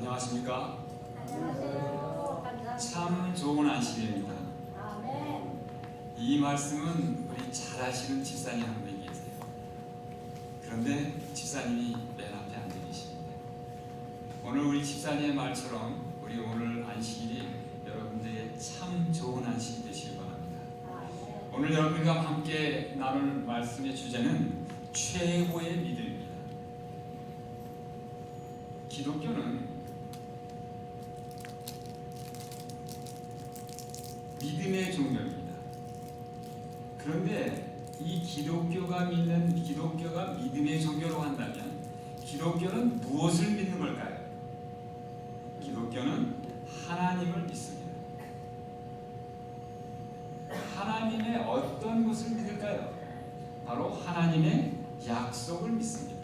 안녕하십니까? 안녕하세요. 참 좋은 안식일입니다. 아멘. 이 말씀은 우리 잘 아시는 집사님 한 분이 계세요. 그런데 집사님이 맨 앞에 앉아 계십니다. 오늘 우리 집사님의 말처럼 우리 오늘 안식일이 여러분들에게 참 좋은 안식이 되시길 바랍니다. 아멘. 오늘 여러분과 함께 나눌 말씀의 주제는 최고의 믿음입니다. 기독교는 믿음의 종교입니다. 그런데 이 기독교가 믿음의 종교로 한다면 기독교는 무엇을 믿는 걸까요? 기독교는 하나님을 믿습니다. 하나님의 어떤 것을 믿을까요? 바로 하나님의 약속을 믿습니다.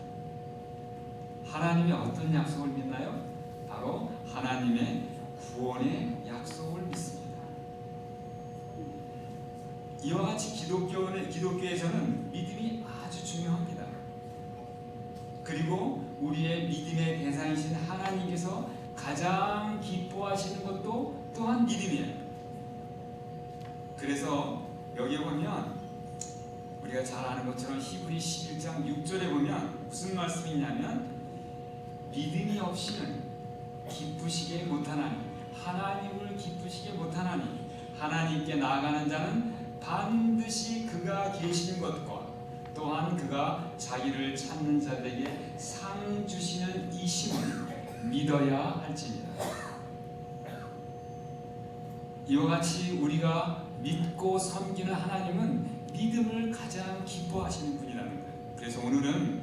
하나님의 어떤 약속을 믿나요? 바로 하나님의 구원의 약속을 믿습니다. 이와 같이 기독교에서는 믿음이 아주 중요합니다. 그리고 우리의 믿음의 대상이신 하나님께서 가장 기뻐하시는 것도 또한 믿음이에요. 그래서 여기에 보면 우리가 잘 아는 것처럼 히브리 11장 6절에 보면 무슨 말씀이 있냐면 믿음이 없이는 기쁘시게 못하나니 하나님을 기쁘시게 못하나니 하나님께 나아가는 자는 반드시 그가 계시는 것과 또한 그가 자기를 찾는 자들에게 상 주시는 이심을 믿어야 할지니라. 이와 같이 우리가 믿고 섬기는 하나님은 믿음을 가장 기뻐하시는 분이라는 거예요. 그래서 오늘은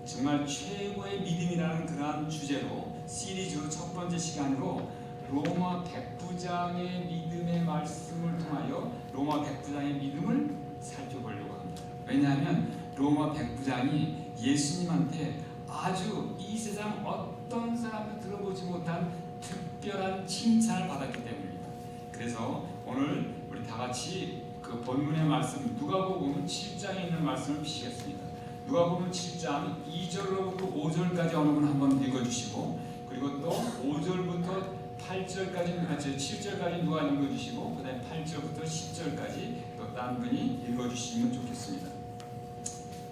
정말 최고의 믿음이라는 그러한 주제로 시리즈로 첫 번째 시간으로 로마 백부장의 믿음의 말씀을 통하여 로마 백부장의 믿음을 살펴보려고 합니다. 왜냐하면 로마 백부장이 예수님한테 아주 이 세상 어떤 사람도 들어보지 못한 특별한 칭찬을 받았기 때문입니다. 그래서 오늘 우리 다 같이 그 본문의 말씀 누가복음 7장에 있는 말씀을 보시겠습니다. 누가복음 7장 2절로부터 5절까지 어느 분 한번 읽어주시고, 그리고 또 5절부터 8절까지, 7절까지 누가 읽어주시고, 그 다음에 8절부터 10절까지 또 다른 분이 읽어주시면 좋겠습니다.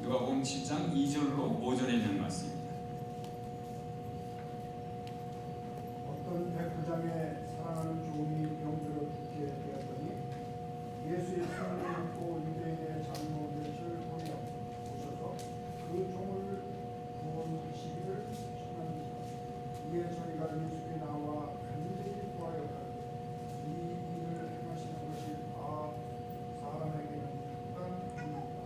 누가복음 7장 2절로 5절에 있는 말씀입니다. 어떤 백부장의 사랑하는 종이 병들어 죽게 되었더니 예수의 손을 입고 유대인의 장로들을 보내어 오셔서 그 종을 구원하시기를 청합니다. 이에 저희가 예수께 나와 간절히 구하여 가되 이 일을 행하시는 것이 사람에게는 당당한 일이다.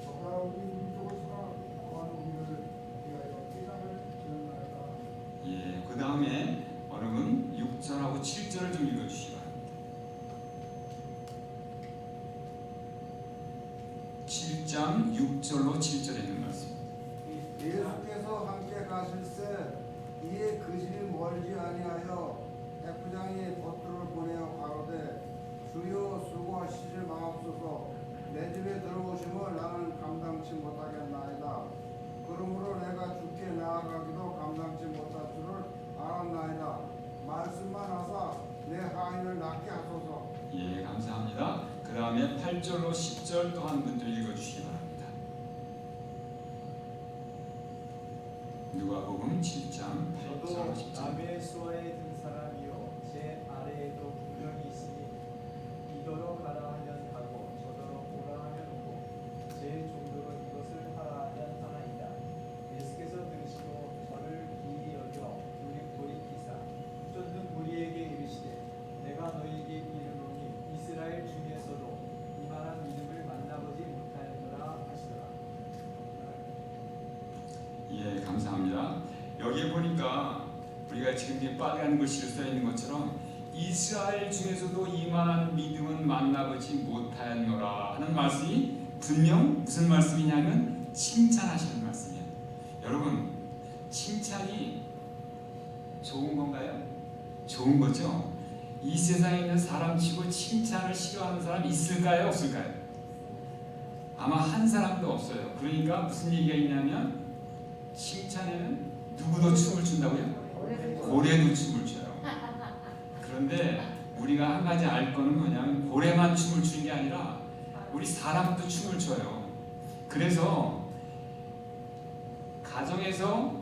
저가 우리 민족을 사랑하고 또한 우리를 위하여 피난을 지었나이다. 예, 그 다음에 어느 분 6절하고 7절을 좀 읽어주시기 바랍니다. 7장 6절로 7절에 있는 말씀. 예수께서 함께 가실새 이에 그 집이 멀지 아니하여 백부장이 보트를 보내어 가로되 주여 수고하시지 마옵소서 내 집에 들어오심을 나는 감당치 못하겠나이다. 그러므로 내가 주께 나아가기도 감당치 못할 줄을 알았나이다. 말씀만 하사 내 하인을 낫게 하소서. 예, 감사합니다. 그 다음에 8절로 10절 또 한 분 좀 읽어주시기 바랍니다. 누가복음 7장 8절 저도 10절. 남의 수하에 든 사람이요 제 아래에도 분명히 있으니 이더러 가라 하면 가고 저더러 오라 하면 오고 제 종들은 이것을 하라 하면 하나이다. 예수께서 들으시고 저를 기이 여겨 돌이키사 쫓는 무리에게 이르시되 내가 너희에게 이르노니 이스라엘 중에서도 이만한 믿음을 만나보지 못하였노라 하시더라. 예, 감사합니다. 여기에 보니까 우리가 지금 이 빨간 글씨로 써 있는 것처럼 이스라엘 중에서도 이만한 믿음은 만나보지 못하였노라 하는 말씀이 분명 무슨 말씀이냐면 칭찬하시는 말씀이에요. 여러분, 칭찬이 좋은 건가요? 좋은 거죠? 이 세상에 있는 사람치고 칭찬을 싫어하는 사람 있을까요? 없을까요? 아마 한 사람도 없어요. 그러니까 무슨 얘기가 있냐면 칭찬에는 누구도 춤을 춘다고요? 고래도 춤을 춰요. 그런데 우리가 한 가지 알 거는 뭐냐면 고래만 춤을 추는 게 아니라 우리 사람도 춤을 춰요. 그래서 가정에서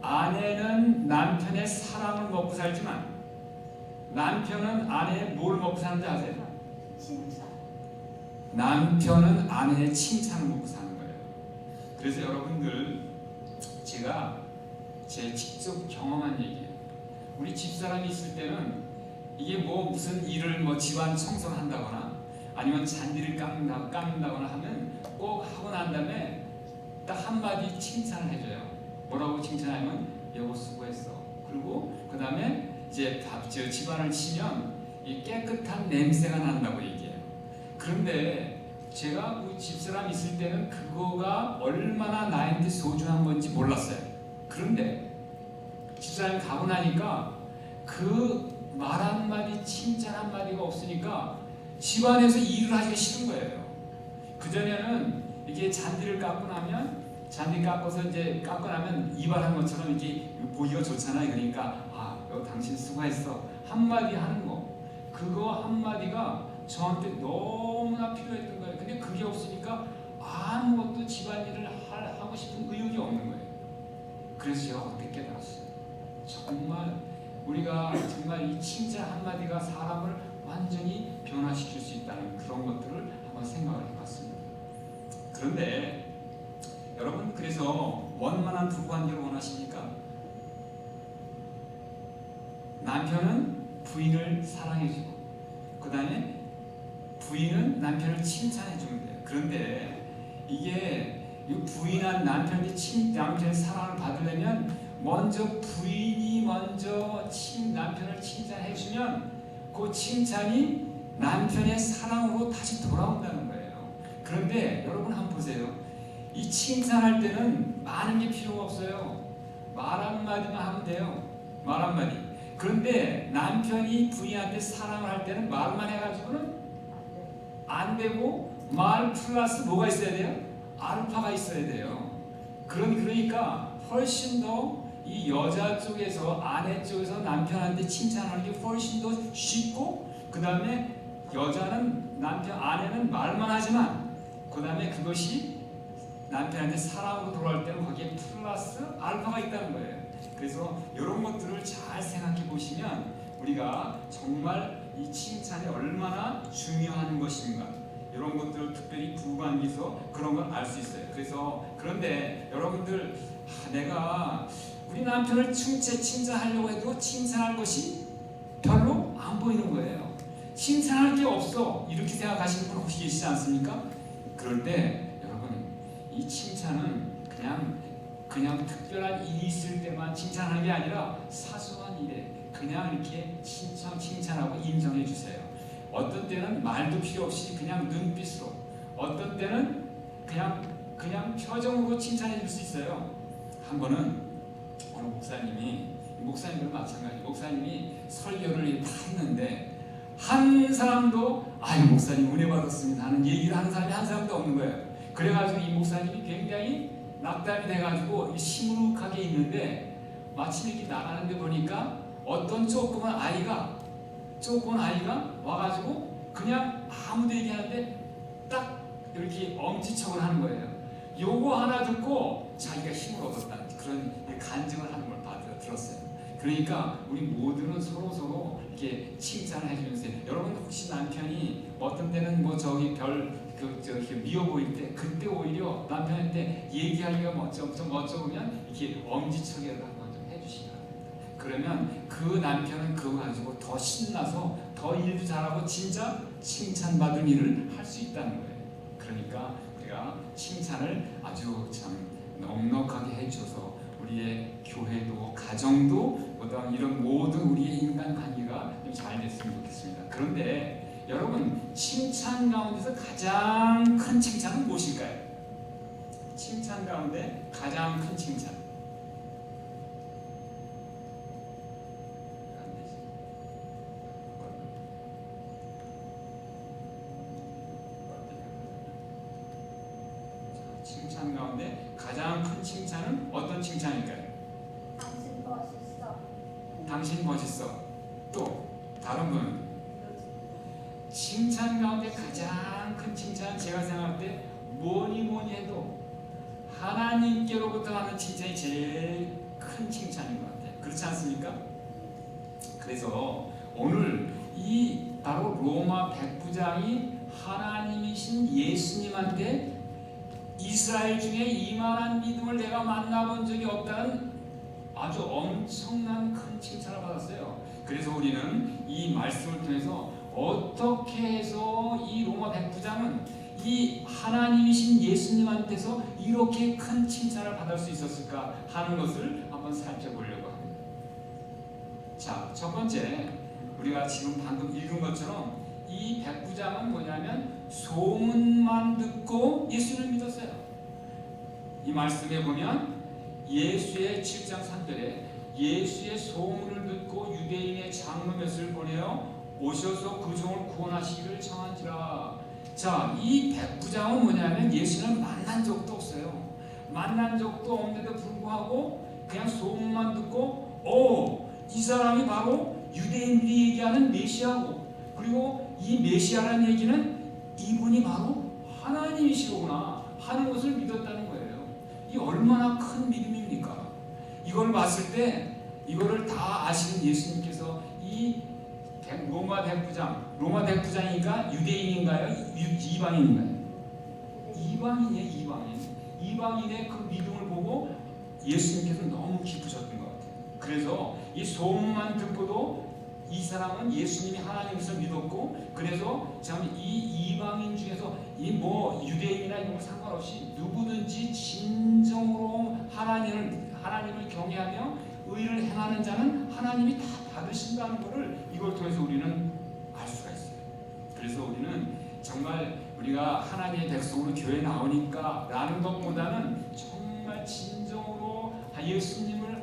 아내는 남편의 사랑을 먹고 살지만 남편은 아내의 뭘 먹고 사는지 아세요? 칭찬. 남편은 아내의 칭찬을 먹고 사는 거예요. 그래서 여러분들 제가 제 직접 경험한 얘기예요. 우리 집사람이 있을 때는 이게 뭐 무슨 일을 뭐 집안 청소를 한다거나 아니면 잔디를 깎는다거나 하면 꼭 하고 난 다음에 딱 한마디 칭찬을 해줘요. 뭐라고 칭찬하면 여보 수고했어. 그리고 그 다음에 이제 집안을 치면 이 깨끗한 냄새가 난다고 얘기해요. 그런데 제가 우리 집사람 있을 때는 그거가 얼마나 나한테 소중한 건지 몰랐어요. 그런데 집사람이 가고 나니까 그 말 한마디 칭찬 한마디가 없으니까 집안에서 일을 하기가 싫은 거예요. 그전에는 이게 잔디를 깎고 나면 잔디 깎아서 이제 깎고 나면 이발한 것처럼 이렇게 보기가 좋잖아요. 그러니까 당신 수고했어 한마디 하는 거 그거 한마디가 저한테 너무나 필요했던 거예요. 근데 그게 없으니까 아무것도 집안일을 하고 싶은 의욕이 없는 거예요. 그래서 제가 그때 깨달았어요. 정말 우리가 정말 이 칭찬 한마디가 사람을 완전히 변화시킬 수 있다는 그런 것들을 한번 생각을 해봤습니다. 그런데 여러분 그래서 원만한 부부관계를 원하십니까? 남편은 부인을 사랑해주고 그 다음에 부인은 남편을 칭찬해주면 돼요. 그런데 이게 부인한 남편의 사랑을 받으려면 먼저 부인이 먼저 남편을 칭찬해주면 그 칭찬이 남편의 사랑으로 다시 돌아온다는 거예요. 그런데 여러분 한번 보세요. 이 칭찬할 때는 많은 게 필요가 없어요. 말 한마디만 하면 돼요. 말 한마디. 그런데 남편이 부인한테 사랑을 할 때는 말만 해가지고는 안 되고 말 플러스 뭐가 있어야 돼요? 알파가 있어야 돼요. 그러니까 훨씬 더 이 여자 쪽에서 아내 쪽에서 남편한테 칭찬하는 게 훨씬 더 쉽고 그 다음에 아내는 말만 하지만 그 다음에 그것이 남편한테 사랑으로 돌아올 때는 거기에 플러스 알파가 있다는 거예요. 그래서 이런 것들을 잘 생각해 보시면 우리가 정말 이 칭찬이 얼마나 중요한 것인가 이런 것들을 특별히 부부관계에서 그런 걸 알 수 있어요. 그런데 여러분들 내가 우리 남편을 칭찬하려고 해도 칭찬할 것이 별로 안 보이는 거예요. 칭찬할 게 없어 이렇게 생각하시는 분 혹시 계시지 않습니까? 그럴 때 여러분 이 칭찬은 그냥 특별한 일이 있을 때만 칭찬하는 게 아니라 사소한 일에 그냥 이렇게 칭찬하고 인정해 주세요. 어떤 때는 말도 필요 없이 그냥 눈빛으로, 어떤 때는 그냥 표정으로 칭찬해 줄 수 있어요. 한 번은 어느 목사님도 마찬가지. 목사님이 설교를 다 했는데 한 사람도 목사님 은혜 받았습니다 하는 얘기를 하는 사람이 한 사람도 없는 거예요. 그래가지고 이 목사님이 굉장히 낙담이 돼가지고 시무룩하게 있는데 마침 이렇게 나가는데 보니까 어떤 조그만 아이가 와가지고 그냥 아무도 얘기하는데 딱 이렇게 엄지척을 하는 거예요. 요거 하나 듣고 자기가 힘을 얻었다는 그런 간증을 하는 걸 들었어요. 그러니까 우리 모두는 서로 이렇게 칭찬을 해주면서 여러분 혹시 남편이 어떤 때는 이렇게 미워 보일 때 그때 오히려 남편한테 얘기하기가 좀 어쩌면 이렇게 엄지척이라도 한번 좀 해주시기 바랍니다. 그러면 그 남편은 그거 가지고 더 신나서 더 일도 잘하고 진짜 칭찬받은 일을 할 수 있다는 거예요. 그러니까 우리가 칭찬을 아주 참 넉넉하게 해줘서 우리의 교회도 가정도 이런 모든 우리의 인간관계가 좀 잘 됐으면 좋겠습니다. 그런데 여러분 칭찬 가운데서 가장 큰 칭찬은 무엇일까요? 칭찬 가운데 가장 큰 칭찬. 칭찬 가운데 가장 큰 칭찬은 어떤 칭찬일까요? 당신 멋있어. 당신 멋있어. 또 다른 분은 칭찬 가운데 가장 큰 칭찬은 제가 생각할 때 뭐니 해도 하나님께로부터 하는 칭찬이 제일 큰 칭찬인 것 같아요. 그렇지 않습니까? 그래서 오늘 이 바로 로마 백부장이 하나님이신 예수님한테 이스라엘 중에 이만한 믿음을 내가 만나본 적이 없다는 아주 엄청난 큰 칭찬을 받았어요. 그래서 우리는 이 말씀을 통해서 어떻게 해서 이 로마 백부장은 이 하나님이신 예수님한테서 이렇게 큰 칭찬을 받을 수 있었을까 하는 것을 한번 살펴보려고 합니다. 자, 첫 번째, 우리가 지금 방금 읽은 것처럼 이 백부장은 뭐냐면 소문만 듣고 예수를 믿었어요. 이 말씀에 보면 예수의 7장 3절에 예수의 소문을 듣고 유대인의 장로 몇을 보내어 오셔서 그 종을 구원하시기를 청한지라. 자, 이 백부장은 뭐냐면 예수를 만난 적도 없어요. 만난 적도 없는데도 불구하고 그냥 소문만 듣고 이 사람이 바로 유대인들이 얘기하는 메시아고, 그리고 이 메시아라는 얘기는 이분이 바로 하나님이시구나 하는 것을 믿었다는 거예요. 이 얼마나 큰 믿음입니까? 이걸 봤을 때 이거를 다 아시는 예수님께서 이 로마 백부장이니까 유대인인가요? 이방인인가요? 이방인이에요. 이방인의 그 믿음을 보고 예수님께서 너무 기쁘셨던 것 같아요. 그래서 이 소문만 듣고도 이 사람은 예수님이 하나님을 믿었고, 그래서 참 이 이방인 중에서 이 뭐 유대인이나 이런 거 상관없이 누구든지 진정으로 하나님을 경외하며 의를 행하는 자는 하나님이 다 받으신다는 것을 이걸 통해서 우리는 알 수가 있어요. 그래서 우리는 정말 우리가 하나님의 백성으로 교회 나오니까 라는 것보다는 정말 진정으로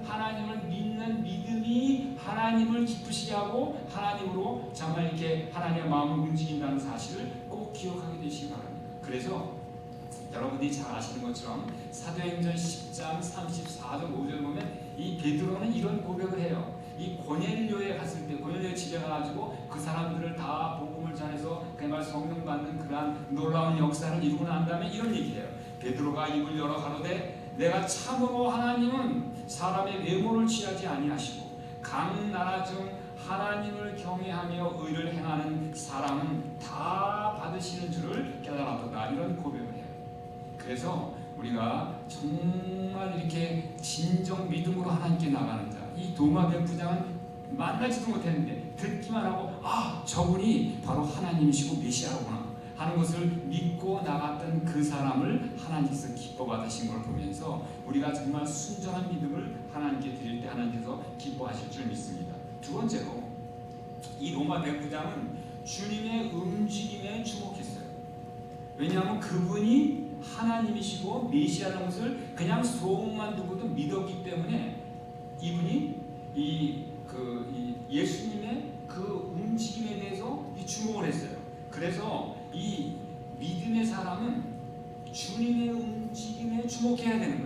하나님을 믿는 믿음이 하나님을 기쁘시게 하고 하나님으로 정말 이렇게 하나님의 마음을 움직인다는 사실을 꼭 기억하게 되시기 바랍니다. 그래서 여러분들이 잘 아시는 것처럼 사도행전 10장 34절 5절 보면 이 베드로는 이런 고백을 해요. 이 고넬료에 갔을 때 고넬료 집에 가가지고 그 사람들을 다 복음을 전해서 그야말로 성령 받는 그러한 놀라운 역사를 이루고 난 다음에 이런 얘기해요. 베드로가 입을 열어 가로되 내가 참으로 하나님은 사람의 외모를 취하지 아니하시고 각 나라 중 하나님을 경외하며 의를 행하는 사람은 다 받으시는 줄을 깨달았도다. 이런 고백을 해요. 그래서 우리가 정말 이렇게 진정 믿음으로 하나님께 나가는 자, 이 로마 백부장은 만나지도 못했는데 듣기만 하고 저분이 바로 하나님이시고 메시아구나 하는 것을 믿고 나갔던 그 사람을 하나님께서 기뻐 받으신 걸 보면서 우리가 정말 순전한 믿음을 하나님께 드릴 때 하나님께서 기뻐하실 줄 믿습니다. 두 번째로 이 로마 백부장은 주님의 움직임에 주목했어요. 왜냐하면 그분이 하나님이시고 메시아라는 것을 그냥 소문만 듣고도 믿었기 때문에 이분이 예수님의 그 움직임에 대해서 주목을 했어요. 그래서 이 믿음의 사람은 주님의 움직임에 주목해야 되는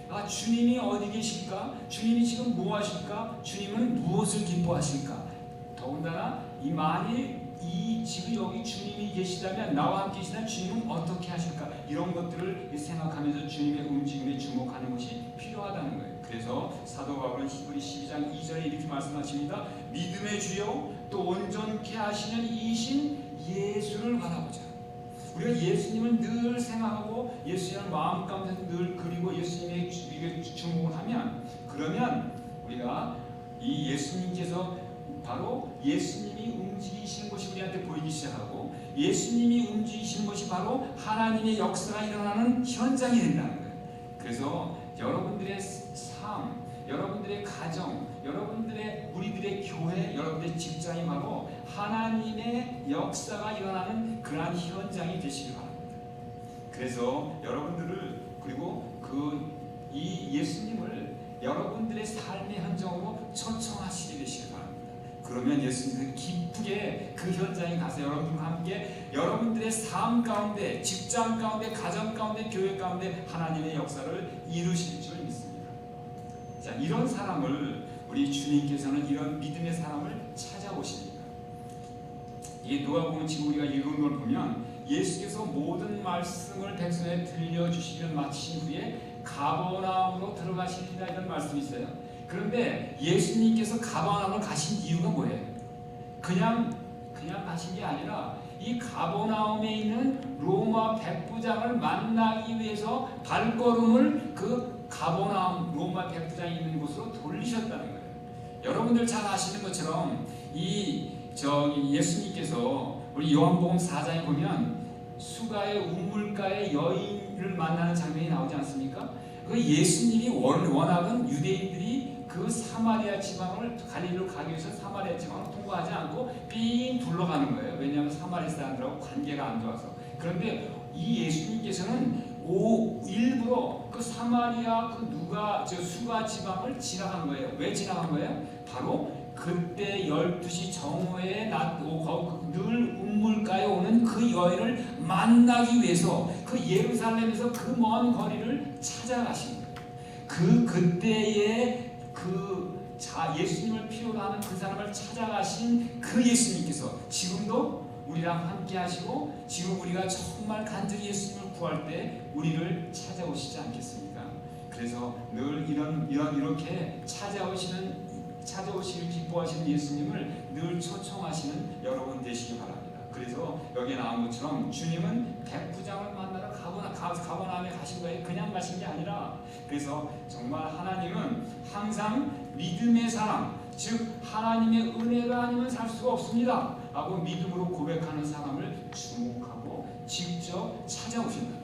거예요. 주님이 어디 계실까? 주님이 지금 뭐 하실까? 주님은 무엇을 기뻐하실까? 더군다나 만일 지금 여기 주님이 계시다면 나와 함께 계시다면 주님은 어떻게 하실까? 이런 것들을 생각하면서 주님의 움직임에 주목하는 것이 필요하다는 거예요. 그래서 사도 바울은 히브리 12장 2절에 이렇게 말씀하십니다. 믿음의 주요 또 온전케 하시는 이신 예수를 바라보자. 우리가 예수님을 늘 생각하고 예수님을 마음 가운데 늘 그리고 예수님의 주목을 하면 그러면 우리가 이 예수님께서 바로 예수님이 움직이시는 것이 우리한테 보이기 시작하고 예수님이 움직이시는 것이 바로 하나님의 역사가 일어나는 현장이 된다는 거예요. 그래서 여러분들의 삶, 여러분들의 가정, 우리들의 교회, 여러분들의 직장이 바로 하나님의 역사가 일어나는 그러한 현장이 되시기 바랍니다. 그래서 여러분들을 그리고 이 예수님을 여러분들의 삶의 현장으로 초청하시게 되시기 바랍니다. 그러면 예수님은 기쁘게 그 현장에 가서 여러분들과 함께 여러분들의 삶 가운데, 직장 가운데, 가정 가운데, 교회 가운데 하나님의 역사를 이루실 줄 믿습니다. 자, 이런 사람을 우리 주님께서는 이런 믿음의 사람을 찾아오십니다. 이게 누가복음 지금 우리가 읽은 걸 보면 예수께서 모든 말씀을 백성에 들려주시기를 마치신 후에 가버나움으로 들어가시리라 이런 말씀이 있어요. 그런데 예수님께서 가버나움을 가신 이유가 뭐예요? 그냥 가신 게 아니라 이 가버나움에 있는 로마 백부장을 만나기 위해서 발걸음을 그 가버나움 로마 백부장이 있는 곳으로 돌리셨다는 거예요. 여러분들 잘 아시는 것처럼 예수님께서 우리 요한복음 4장에 보면 수가의 우물가의 여인을 만나는 장면이 나오지 않습니까? 그 예수님이 워낙은 유대인들이 그 사마리아 지방을 갈릴리로 가기 위해서 사마리아 지방을 통과하지 않고 삥 둘러가는 거예요. 왜냐하면 사마리아 사람들하고 관계가 안 좋아서. 그런데 이 예수님께서는 일부러 그 사마리아 수가 지방을 지나간 거예요. 왜 지나간 거예요? 바로 그때 12시 정오에 늘 우물가에 오는 그 여인을 만나기 위해서 그 예루살렘에서 그 먼 거리를 찾아가신 거예요. 그때에 예수님을 필요로 하는 그 사람을 찾아가신 그 예수님께서 지금도 우리랑 함께 하시고 지금 우리가 정말 간절히 예수님을 구할 때 우리를 찾아오시지 않겠습니까? 그래서 늘 이렇게 찾아오시길 기뻐하시는 예수님을 늘 초청하시는 여러분 되시기 바랍니다. 그래서 여기에 나온 것처럼 주님은 백부장을 만나러 가버나움에 가신 거예요. 그냥 가신 게 아니라. 그래서 정말 하나님은 항상 믿음의 사람, 즉 하나님의 은혜가 아니면 살 수가 없습니다 하고 믿음으로 고백하는 사람을 주목하고 직접 찾아오신다.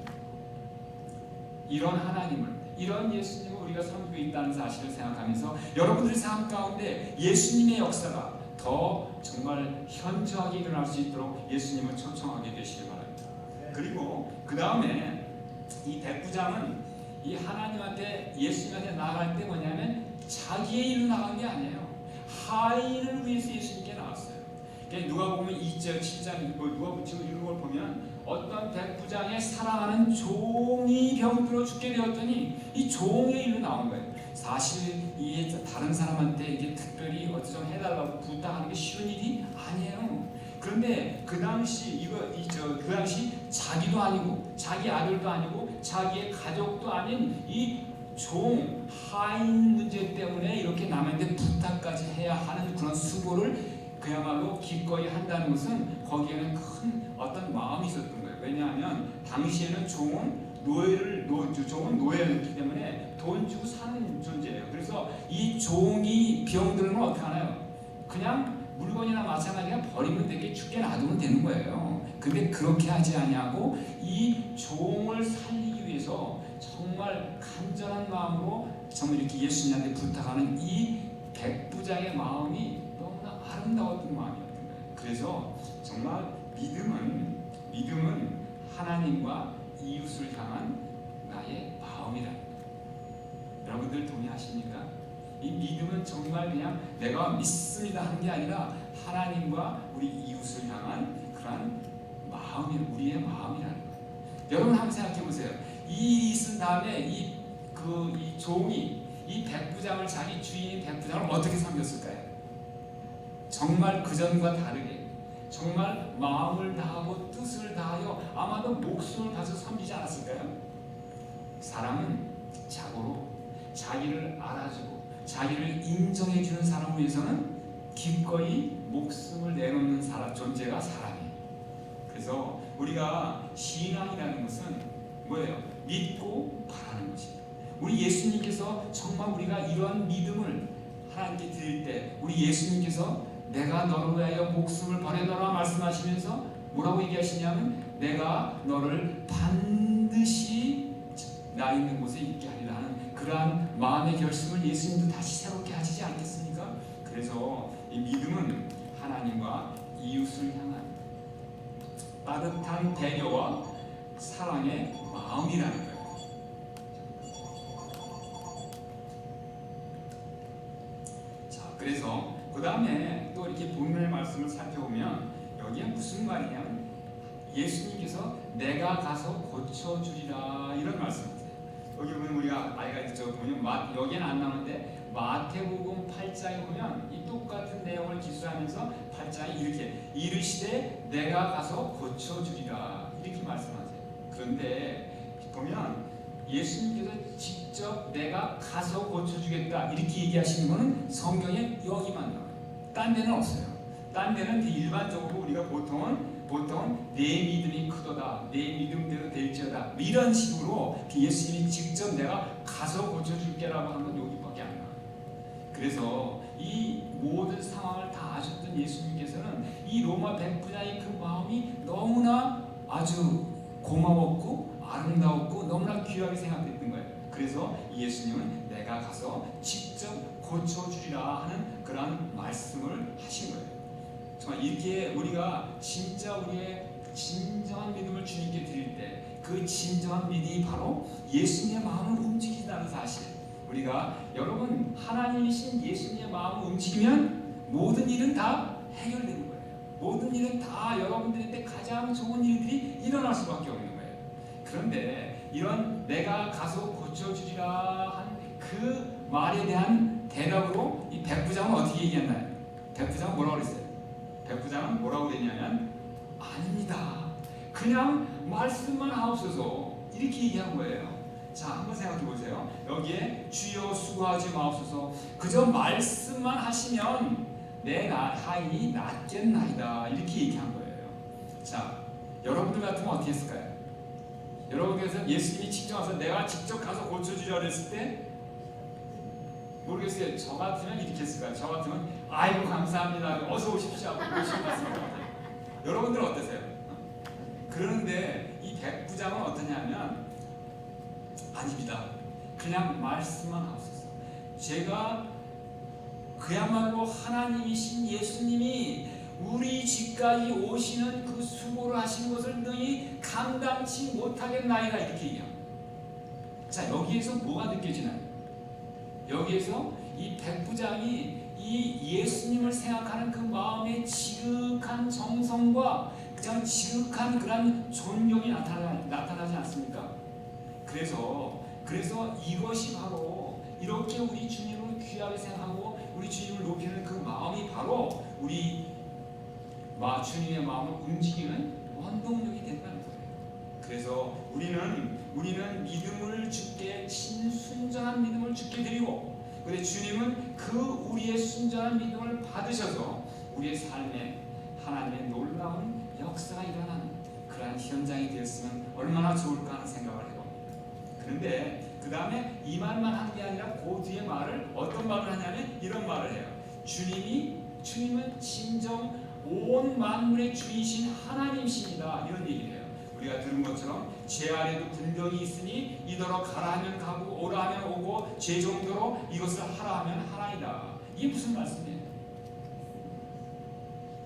이런 하나님을, 이런 예수님을 우리가 섬기고 있다는 사실을 생각하면서 여러분들의 삶 가운데 예수님의 역사가 더 정말 현저하게 일어날 수 있도록 예수님을 초청하게 되시기 바랍니다. 그리고 그 다음에 이 백부장은 이 하나님한테 예수님한테 나아갈 때 뭐냐면 자기의 일로 나간 게 아니에요. 하인을 위해서 예수님께 나왔어요. 누가복음 2절 7장 누가복음 지금 읽은 걸 보면 어떤 백부장의 사랑하는 종이 병들어 죽게 되었더니 이 종의 일로 나온 거예요. 사실 이게 다른 사람한테 이게 특별히 어떻게 좀 해달라고 부탁하는 게 쉬운 일이 아니에요. 그런데 그 당시 그 당시 자기도 아니고 자기 아들도 아니고 자기의 가족도 아닌 이 종 하인 문제 때문에 이렇게 남한테 부탁까지 해야 하는 그런 수고를 그야말로 기꺼이 한다는 것은 거기에는 큰 어떤 마음이 있었던 거예요. 왜냐하면 당시에는 종은 노예였기 때문에 돈 주고 사는 존재예요. 그래서 이 종이 병들면 어떻게 하나요? 그냥 물건이나 마찬가지가 버리면 되게 죽게 놔두면 되는 거예요. 근데 그렇게 하지 아니하고 이 종을 살리기 위해서 정말 간절한 마음으로 정말 이렇게 예수님한테 부탁하는 이 백부장의 마음이 너무나 아름다웠던 마음이었던 거예요. 그래서 정말 믿음은 하나님과 이웃을 향한 나의 마음이라는 거예요. 여러분들 동의하십니까? 이 믿음은 정말 그냥 내가 믿습니다 하는 게 아니라 하나님과 우리 이웃을 향한 그러한 우리의 마음이라는 거예요. 여러분 한번 생각해 보세요. 이 일이 있은 다음에 이 종이 이 백부장을 자기 주인인 백부장을 어떻게 섬겼을까요? 정말 그전과 다르게 정말 마음을 다하고 뜻을 다하여 아마도 목숨을 바쳐 섬기지 않았을까요? 사람은 자고로 자기를 알아주고 자기를 인정해주는 사람을 위해서는 기꺼이 목숨을 내놓는 존재가 사람이에요. 그래서 우리가 신앙이라는 것은 뭐예요? 믿고 바라는 것입니다. 우리 예수님께서 정말 우리가 이러한 믿음을 하나님께 드릴 때 우리 예수님께서 내가 너를 위하여 목숨을 버리노라 말씀하시면서 뭐라고 얘기하시냐면 내가 너를 반드시 나 있는 곳에 있게 하리라 하는 그러한 마음의 결심을 예수님도 다시 새롭게 하시지 않겠습니까? 그래서 이 믿음은 하나님과 이웃을 향한 따뜻한 배려와 사랑의 마음이라는 거예요. 자, 그래서 그 다음에 또 이렇게 본문의 말씀을 살펴보면 여기에 무슨 말이냐면 예수님께서 내가 가서 고쳐주리라 이런 말씀이세요. 여기 보면 우리가 보면 여기는 안 나오는데 마태복음 8장에 보면 이 똑같은 내용을 기술하면서 8장에 이렇게 이르시되 내가 가서 고쳐주리라 이렇게 말씀하세요. 그런데 보면 예수님께서 직접 내가 가서 고쳐주겠다 이렇게 얘기하시는 것은 성경에 여기만 나와요. 딴 데는 없어요. 딴 데는 일반적으로 우리가 보통은 내 믿음이 크도다, 내 믿음대로 될지어다 이런 식으로 예수님이 직접 내가 가서 고쳐줄게라고 하는 건 여기밖에 안 나와요. 그래서 이 모든 상황을 다 아셨던 예수님께서는 이 로마 백부장의 그 마음이 너무나 아주 고마웠고 아름다웠고 너무나 귀하게 생각됐던 거예요. 그래서 예수님은 내가 가서 직접 고쳐주리라 하는 그런 말씀을 하신 거예요. 정말 이렇게 우리가 진짜 우리의 진정한 믿음을 주님께 드릴 때 그 진정한 믿음이 바로 예수님의 마음을 움직인다는 사실. 우리가 여러분 하나님이신 예수님의 마음을 움직이면 모든 일은 다 해결되는 거예요. 모든 일은 다 여러분들한테 가장 좋은 일들이 일어날 수밖에 없는 거예요. 그런데 이런 내가 가서 고쳐주리라 한 그 말에 대한 대답으로 이 백부장은 어떻게 얘기했나요? 백부장은 뭐라고 그랬어요? 백부장은 뭐라고 그랬냐면 아닙니다. 그냥 말씀만 하옵소서 이렇게 얘기한 거예요. 자, 한번 생각해 보세요. 여기에 주여 수고하지 마옵소서 그저 말씀만 하시면 내 하인이 낫겠나이다 이렇게 얘기한 거예요. 자, 여러분들 같으면 어떻게 했을까요? 여러분께서 예수님이 직접 와서 내가 직접 가서 고쳐주려 그랬을 때 모르겠어요. 저 같으면 이렇게 했을까요? 저 같으면 아이고 감사합니다. 어서 오십시오 하고 오신 말씀 같아요. 여러분들 어떠세요? 그런데 이 백부장은 어떠냐면 아닙니다. 그냥 말씀만 하옵소서. 제가 그야말로 하나님이신 예수님이 우리 집까지 오시는 그 수고를 하시는 것을 너희 감당치 못하겠나이다 이렇게 얘기합니다. 자, 여기에서 뭐가 느껴지나요? 여기에서 이 백부장이 이 예수님을 생각하는 그 마음의 지극한 정성과 그냥 지극한 그런 존경이 나타나지 않습니까? 그래서 이것이 바로 이렇게 우리 주님을 귀하게 생각하고 우리 주님을 높이는 그 마음이 바로 우리 주님의 마음을 움직이는 원동력이 된다는 거예요. 그래서 우리는 믿음을 주께 순전한 믿음을 주께 드리고, 근데 주님은 그 우리의 순전한 믿음을 받으셔서 우리의 삶에 하나님의 놀라운 역사가 일어나는 그러한 현장이 되었으면 얼마나 좋을까 하는 생각을 해봅니다. 그런데 그 다음에 이 말만 한 게 아니라 그 뒤에 말을 어떤 말을 하냐면 이런 말을 해요. 주님은 진정 온 만물의 주이신 하나님이십니다. 이런 얘기를 해요. 우리가 들은 것처럼 죄 아래도 분명히 있으니 이더러 가라 하면 가고 오라 하면 오고 죄 정도로 이것을 하라 하면 하나이다. 이게 무슨 말씀이에요?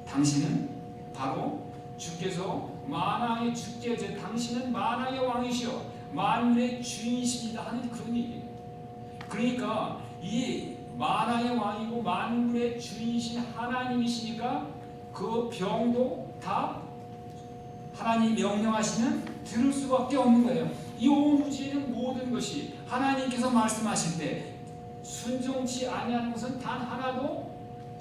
당신은 바로 주께서 만왕의 주께서 당신은 만왕의 왕이시여 만물의 주인이십니다 하는 그런 얘기예요. 그러니까 이 만왕의 왕이고 만물의 주인이신 하나님이시니까 그 병도 다 하나님이 명령하시면 들을 수밖에 없는 거예요. 이 온 우주에는 모든 것이 하나님께서 말씀하실 때 순종치 아니하는 것은 단 하나도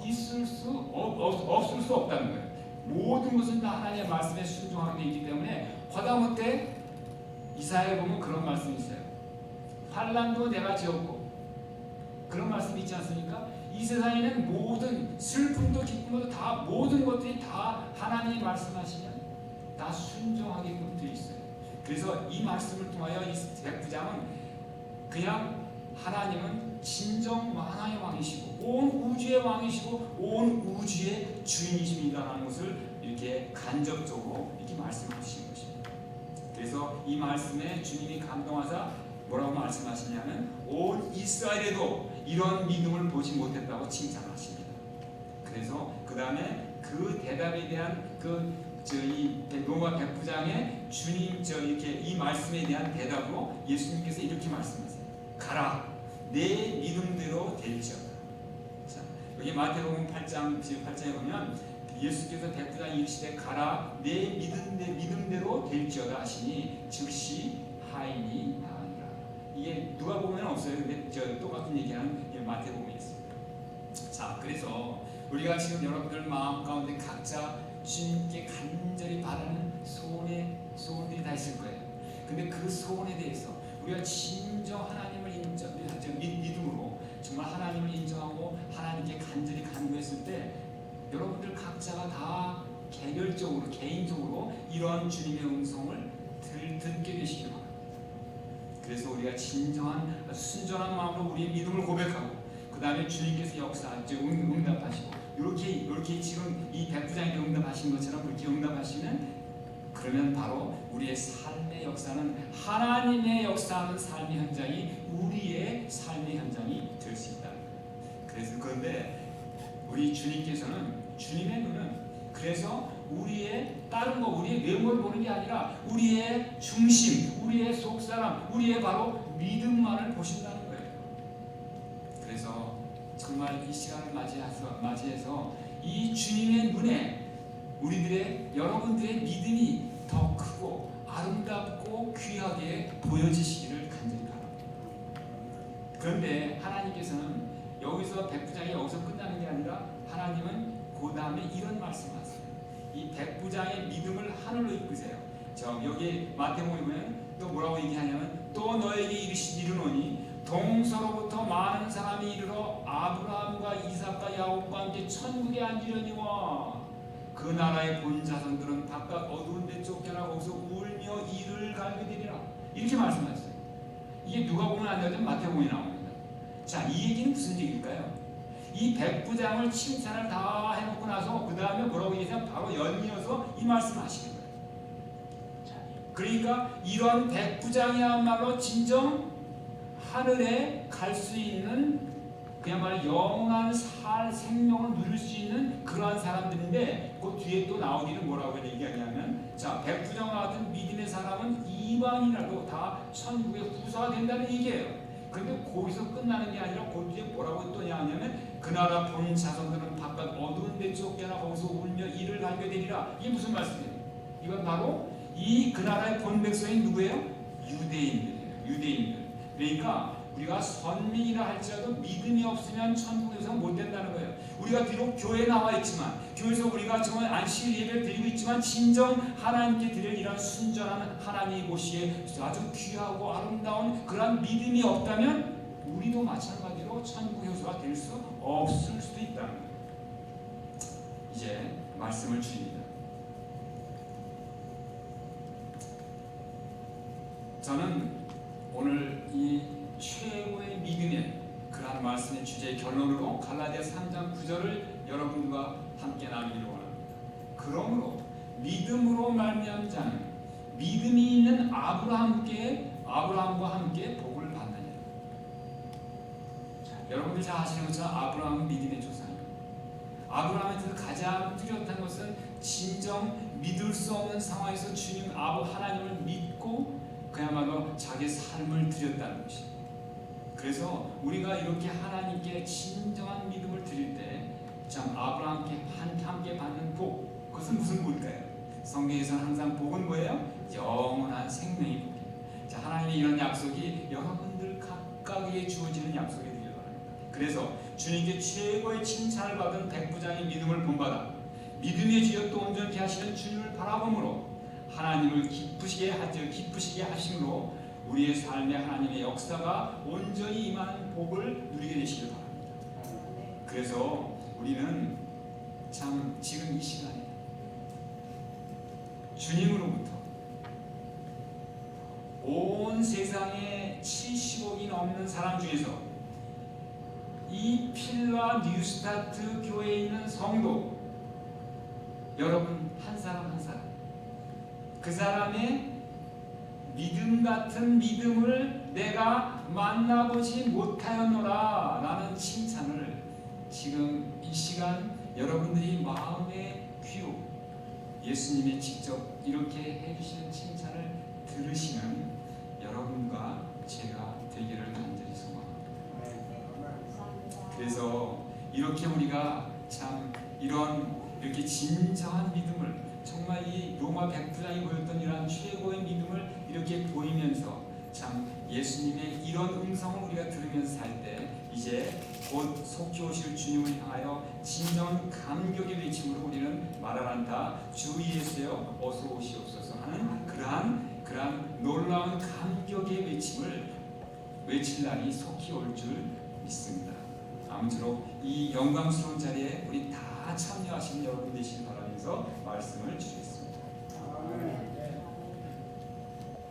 있을 수 없을 수 없다는 거예요. 모든 것은 다 하나님의 말씀에 순종하게 되어 있기 때문에 하다못해 이사야에 보면 그런 말씀이 있어요. 환난도 내가 지었고 그런 말씀이 있지 않습니까? 이 세상에는 모든 슬픔도 기쁨도 다 모든 것들이 다 하나님이 말씀하시면 다 순종하게끔 되어 있어요. 그래서 이 말씀을 통하여 이 백부장은 그냥 하나님은 진정 만왕의 왕이시고 온 우주의 왕이시고 온 우주의 주인이십니다라는 것을 이렇게 간접적으로 이렇게 말씀하시는 것입니다. 그래서 이 말씀에 주님이 감동하사 뭐라고 말씀하시냐면 온 이스라엘에도 이런 믿음을 보지 못했다고 칭찬하십니다. 그래서 그 다음에 그 대답에 대한 이 로마 백부장의 주님 이렇게 이 말씀에 대한 대답으로 예수님께서 이렇게 말씀하세요. 가라, 내 믿음대로 될지어다. 자, 여기 마태복음 8장에 보면 예수께서 백부장이 이르시되 가라, 내 믿음대로 될지어다 하시니 즉시 하인이 나으니라. 이게 누가 보면 없어요. 근데 저 똑같은 얘기하는 마태복음에 있습니다. 자, 그래서 우리가 지금 여러분들 마음 가운데 각자 주님께 간절히 바라는 소원들이 다 있을 거예요. 근데 그 소원에 대해서 우리가 진정 하나님을 믿음으로 정말 하나님을 인정하고 하나님께 간절히 간구했을 때 여러분들 각자가 다 개별적으로 개인적으로 이러한 주님의 음성을 듣게 되시기 바랍니다. 그래서 우리가 진정한 순전한 마음으로 우리의 믿음을 고백하고 그 다음에 주님께서 응답하시고 이렇게 지금 이 백부장에게 응답하신 것처럼 그렇게 응답하시면 그러면 바로 우리의 삶의 역사는 하나님의 역사하는 삶의 현장이 우리의 삶의 현장이 될 수 있다는 거예요. 그래서 그런데 우리 주님께서는 주님의 눈은 그래서 우리의 다른 거 우리의 외모를 보는 게 아니라 우리의 중심, 우리의 속사람, 우리의 바로 믿음만을 보신다는 거예요. 그래서 정말 이 시간을 맞이해서 이 주님의 눈에 우리들의 여러분들의 믿음이 더 크고 아름답고 귀하게 보여지시기를 간절히 바랍니다. 그런데 하나님께서는 여기서 백부장이 여기서 끝나는 게 아니라 하나님은 그 다음에 이런 말씀하세요. 이 백부장의 믿음을 하늘로 이끄세요. 여기 마태복음에 보면 또 뭐라고 얘기하냐면 또 너에게 이르노니 동서로부터 많은 사람이 이르러 아브라함과 이삭과 야곱과 함께 천국에 앉으려니와 그 나라의 본 자손들은 바깥 어두운 데 쫓겨나 거기서 울며 이를 갈게 되리라. 이렇게 말씀하셨어요. 이게 누가 보면 안 되죠? 마태복음에 나옵니다. 자, 이 얘기는 무슨 얘기일까요? 이 백부장을 칭찬을 다 해놓고 나서 그 다음에 뭐라고 얘기하면 바로 연이어서 이 말씀하시는 거예요. 그러니까 이런 백부장이야말로 진정 하늘에 갈 수 있는 그야말로 영원한 생명을 누릴 수 있는 그러한 사람들인데 그 뒤에 또 나오기는 뭐라고 얘기하냐면 자, 백부장과 같은 믿음의 사람은 이방인이라도 다 천국의 후사가 된다는 얘기예요. 그런데 거기서 끝나는 게 아니라 그 뒤에 뭐라고 또 하냐면 그 나라 본 자손들은 바깥 어두운 데 쫓겨나 거기서 울며 이를 갈게 되리라. 이게 무슨 말씀이에요? 이건 바로 이 그 나라의 본 백성이 누구예요? 유대인들이에요. 유대인들. 그러니까 우리가 선민이라 할지라도 믿음이 없으면 천국에서 못 된다는 거예요. 우리가 비록 교회에 나와 있지만 교회에서 우리가 정말 안식 예배를 드리고 있지만 진정 하나님께 드릴 이런 순전한 하나님의 모시에 아주 귀하고 아름다운 그런 믿음이 없다면 우리도 마찬가지로 천국의 효소가 될 수 없을 수도 있다는 거예요. 이제 말씀을 드립니다. 저는 오늘 이 최고의 믿음의 그러한 말씀의 주제의 결론으로 갈라디아서 3장 9절을 여러분과 함께 나누기로 원합니다. 그러므로 믿음으로 말미암은 자는 믿음이 있는 아브라함과 함께 복을 받느니라. 여러분들 잘 아시는 것처럼 아브라함은 믿음의 조상입니다. 아브라함한테서 가장 뚜렷한 것은 진정 믿을 수 없는 상황에서 주님 하나님을 믿고 그야말로 자기 삶을 드렸다는 것입니다. 그래서 우리가 이렇게 하나님께 진정한 믿음을 드릴 때 참 아브라함께 함께 받는 복, 그것은 무슨 복일까요? 성경에서는 항상 복은 뭐예요? 영원한 생명의 복입니다. 자, 하나님의 이런 약속이 여러분들 각각에게 주어지는 약속이 되길 바랍니다. 그래서 주님께 최고의 칭찬을 받은 백부장의 믿음을 본받아 믿음의 주여 또 온전케 하시는 주님을 바라봄으로 하나님을 기쁘시게 하심으로 우리의 삶에 하나님의 역사가 온전히 임하는 복을 누리게 되시길 바랍니다. 그래서 우리는 참 지금 이 시간에 주님으로부터 온 세상에 70억이 넘는 사람 중에서 이 필라 뉴스타트 교회에 있는 성도 여러분 한 사람 한 사람 그 사람의 믿음 같은 믿음을 내가 만나보지 못하였노라 라는 칭찬을 지금 이 시간 여러분들이 마음의 귀로 예수님이 직접 이렇게 해주시는 칭찬을 들으시는 여러분과 제가 되기를 간절히 소망합니다. 그래서 이렇게 우리가 참 이렇게 진정한 믿음을 정말 이 로마 백부장이 보였던 이러한 최고의 믿음을 이렇게 보이면서 참 예수님의 이런 음성을 우리가 들으면서 살 때 이제 곧 속히 오실 주님을 향하여 진정한 감격의 외침으로 우리는 말하란다 주 예수여 어서 오시옵소서 하는 그러한 놀라운 감격의 외침을 외칠 날이 속히 올 줄 믿습니다. 아무쪼록 이 영광스러운 자리에 우리 다 참여하시는 여러분 되시길 바라면서 말씀을 주겠습니다. 아멘.